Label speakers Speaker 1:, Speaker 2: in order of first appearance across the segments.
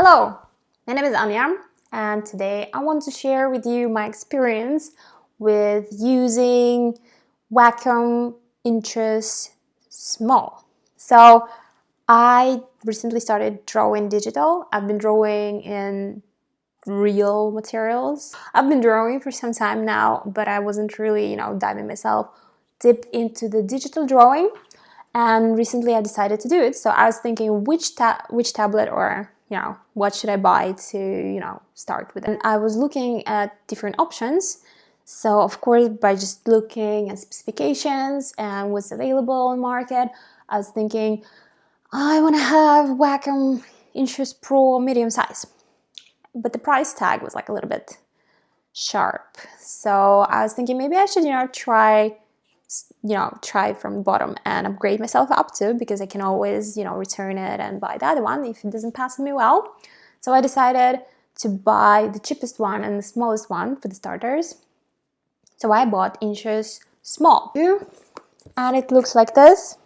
Speaker 1: Hello, my name is Anja, and today I want to share with you my experience with using WACOM INTOS Small. So I recently started drawing digital. I've been drawing in real materials. I've been drawing for some time now, but I wasn't really, diving myself deep into the digital drawing. And recently I decided to do it. So I was thinking which tablet or what should I buy to start with. And I was looking at different options. So of course, by just looking at specifications and what's available on the market, I was thinking I want to have WACOM INTOS Pro medium size. But the price tag was like a little bit sharp. So I was thinking maybe I should try from the bottom and upgrade myself up to, because I can always return it and buy the other one if it doesn't pass me well. So I decided to buy the cheapest one and the smallest one for the starters. So I bought INTOS Small, and it looks like this.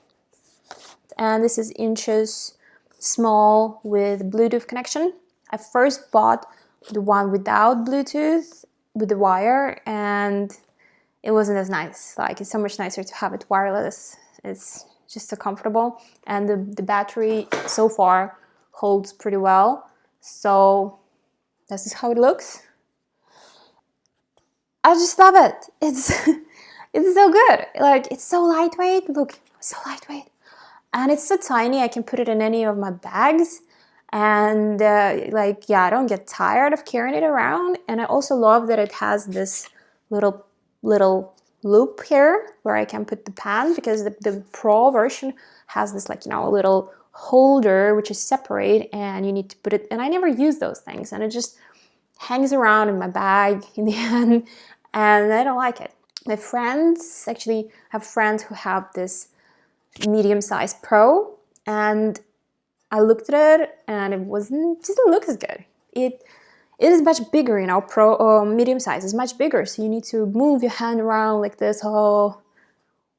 Speaker 1: And this is INTOS Small with Bluetooth connection. I first bought the one without Bluetooth with the wire, and it wasn't as nice. Like, it's so much nicer to have it wireless. It's just so comfortable, and the battery so far holds pretty well. So this is how it looks. I just love it. It's it's so good. Like, it's so lightweight. Look, so lightweight, and it's so tiny. I can put it in any of my bags. And I don't get tired of carrying it around. And I also love that it has this little loop here where I can put the pen, because the Pro version has this a little holder which is separate, and you need to put it, and I never use those things, and it just hangs around in my bag in the end, and I don't like it. My friends, actually have friends who have this medium-sized Pro, and I looked at it and it didn't look as good. It is much bigger, Pro medium size is much bigger, so you need to move your hand around like this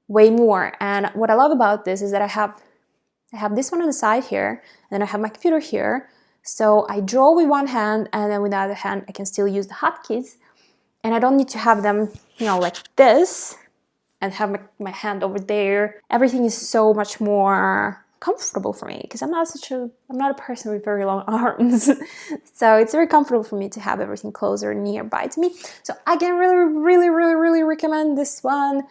Speaker 1: way more. And what I love about this is that I have this one on the side here, and then I have my computer here, so I draw with one hand, and then with the other hand I can still use the hotkeys, and I don't need to have them like this and have my hand over there. Everything is so much more comfortable for me, because I'm not a person with very long arms. So it's very comfortable for me to have everything closer nearby to me. So I can really recommend this one.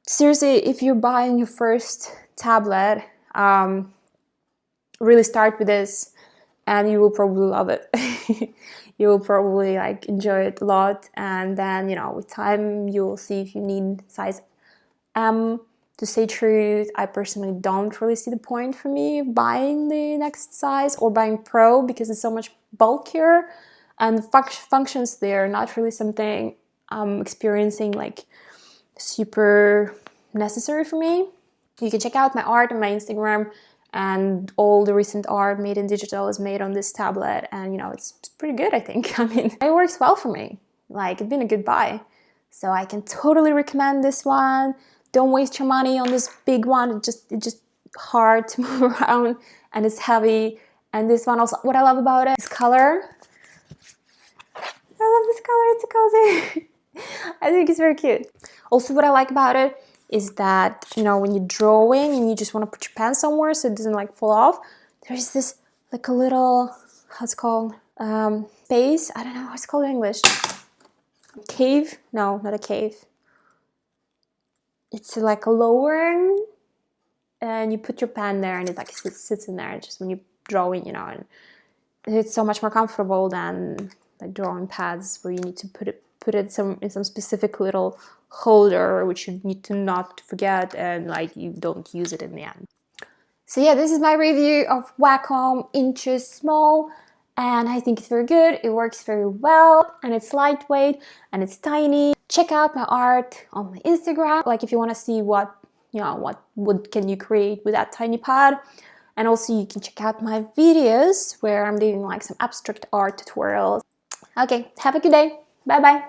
Speaker 1: Seriously, if you're buying your first tablet, really start with this, and you will probably love it. You will probably enjoy it a lot, and then with time you will see if you need size M. To say truth, I personally don't really see the point for me buying the next size or buying Pro, because it's so much bulkier, and the functions there are not really something I'm experiencing super necessary for me. You can check out my art on my Instagram, and all the recent art made in digital is made on this tablet, and it's pretty good, I think. I mean, it works well for me. It's been a good buy. So I can totally recommend this one. Don't waste your money on this big one. It's just hard to move around, and it's heavy. And this one also, what I love about it is color. I love this color, it's so cozy. I think it's very cute. Also, what I like about it is that, when you're drawing and you just want to put your pen somewhere so it doesn't fall off, there's this a little, how's it called? Space, I don't know how it's called in English. Cave? No, not a cave. It's a lowering, and you put your pen there, and it sits in there just when you're drawing, and it's so much more comfortable than drawing pads where you need to put it in some specific little holder, which you need to not forget, and you don't use it in the end. So yeah, this is my review of WACOM INTOS Small, and I think it's very good. It works very well, and it's lightweight, and it's tiny. Check out my art on my Instagram, if you want to see what can you create with that tiny pad. And also you can check out my videos where I'm doing some abstract art tutorials. Okay, have a good day. Bye bye.